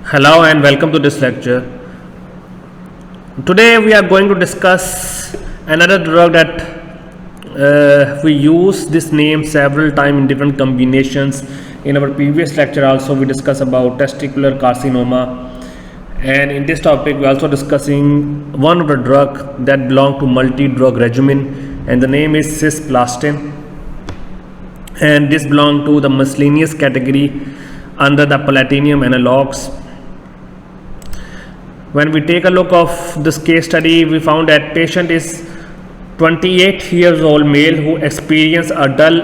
Hello and welcome to this lecture. Today we are going to discuss another drug that we use this name several times in different combinations. In our previous lecture also we discussed about testicular carcinoma, and in this topic we are also discussing one of the drug that belong to multi-drug regimen, and the name is cisplatin, and this belong to the miscellaneous category under the platinum analogs. When we take a look of this case study, we found that patient is 28 years old male who experienced a dull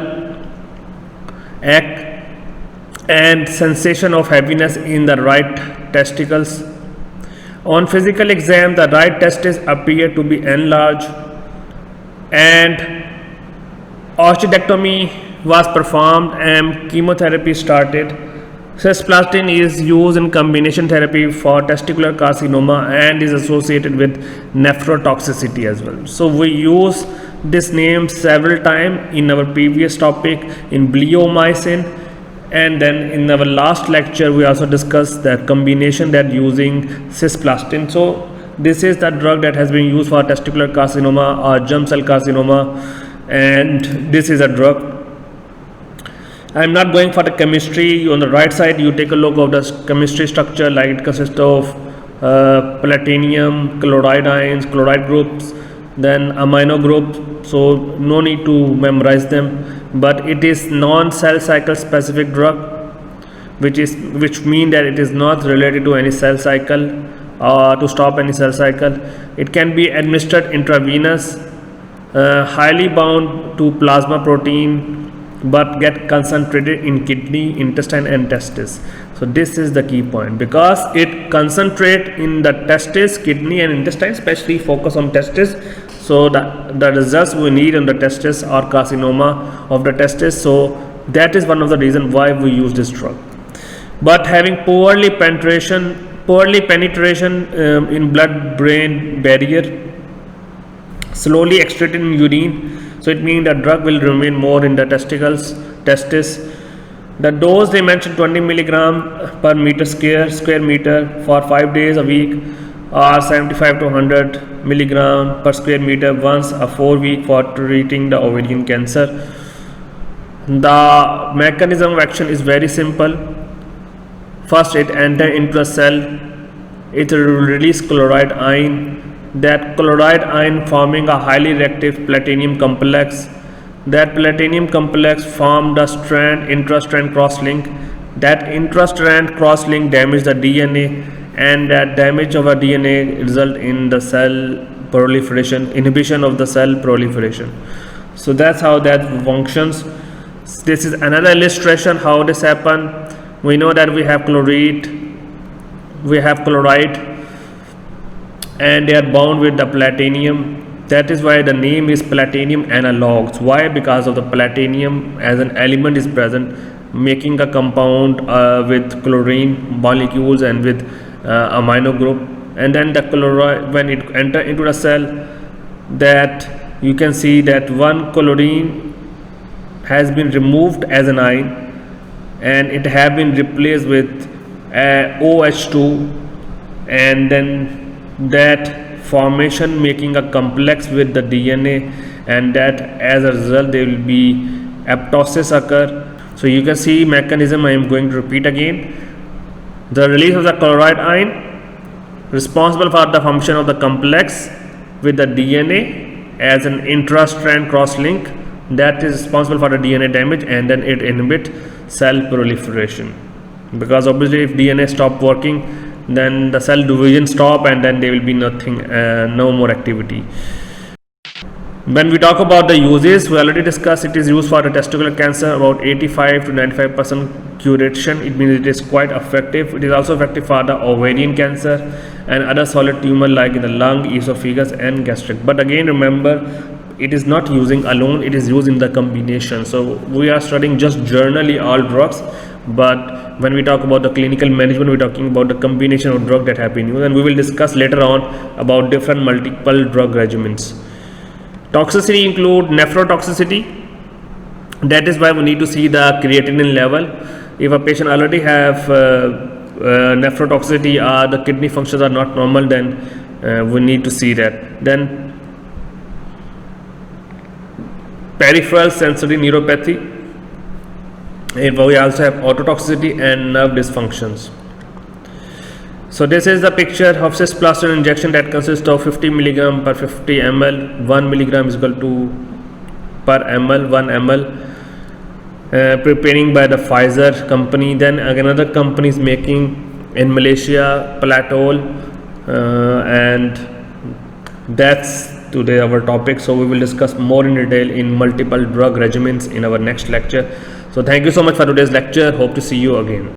ache and sensation of heaviness in the right testicles. On physical exam, the right testis appeared to be enlarged and osteotomy was performed and chemotherapy started. Cisplatin is used in combination therapy for testicular carcinoma and is associated with nephrotoxicity as well. So we use this name several times in our previous topic in bleomycin, and then in our last lecture we also discussed that combination that using cisplatin. So this is the drug that has been used for testicular carcinoma or germ cell carcinoma, and this is a drug. I am not going for the chemistry. On the right side you take a look of the chemistry structure, like it consists of platinum, chloride ions, chloride groups, then amino group, so no need to memorize them, but it is non-cell cycle specific drug, which mean that it is not related to any cell cycle or to stop any cell cycle. It can be administered intravenous, highly bound to plasma protein, but get concentrated in kidney, intestine and testis. So this is the key point, because it concentrate in the testis, kidney and intestine, especially focus on testis. So the results we need on the testis or carcinoma of the testis. So that is one of the reasons why we use this drug. But having poorly penetration in blood-brain barrier, slowly extracted in urine, so it means the drug will remain more in the testis. The dose they mentioned 20 milligram per meter square meter for 5 days a week, or 75 to 100 milligram per square meter once a 4 week for treating the ovarian cancer. The mechanism of action is very simple. First, it enters into a cell, it will release chloride ion. That chloride ion forming a highly reactive platinum complex. That platinum complex formed a intra-strand cross-link. That intra-strand cross-link damage the DNA, and that damage of a DNA result in the cell proliferation, inhibition of the cell proliferation. So that's how that functions. This is another illustration how this happen. We know that we have chloride, and they are bound with the platinum. That is why the name is platinum analogs. Why? Because of the platinum as an element is present, making a compound with chlorine molecules and with amino group. And then the chloride, when it enter into the cell, that you can see that one chlorine has been removed as an ion, and it have been replaced with OH2, and then that formation making a complex with the DNA, and that as a result there will be apoptosis occur. So you can see mechanism. I am going to repeat again. The release of the chloride ion responsible for the function of the complex with the DNA as an intra-strand cross-link, that is responsible for the DNA damage, and then it inhibit cell proliferation, because obviously if DNA stop working, then the cell division stop, and then there will be nothing, no more activity. When we talk about the uses, we already discussed it is used for the testicular cancer, about 85 to 95% curation. It means it is quite effective. It is also effective for the ovarian cancer and other solid tumor like in the lung, esophagus and gastric. But again remember, it is not using alone, it is used in the combination. So we are studying just generally all drugs, but when we talk about the clinical management, we're talking about the combination of drug that have been used, and we will discuss later on about different multiple drug regimens. Toxicity include nephrotoxicity. That is why we need to see the creatinine level. If a patient already have nephrotoxicity or the kidney functions are not normal, then we need to see that. Then peripheral sensory neuropathy, we also have ototoxicity and nerve dysfunctions. So this is the picture of cisplatin injection that consists of 50 milligram per 50 ml. 1 milligram is equal to per ml, 1 ml, preparing by the Pfizer company. Then another company is making in Malaysia, Platol, and that's today our topic. So we will discuss more in detail in multiple drug regimens in our next lecture. So thank you so much for today's lecture. Hope to see you again.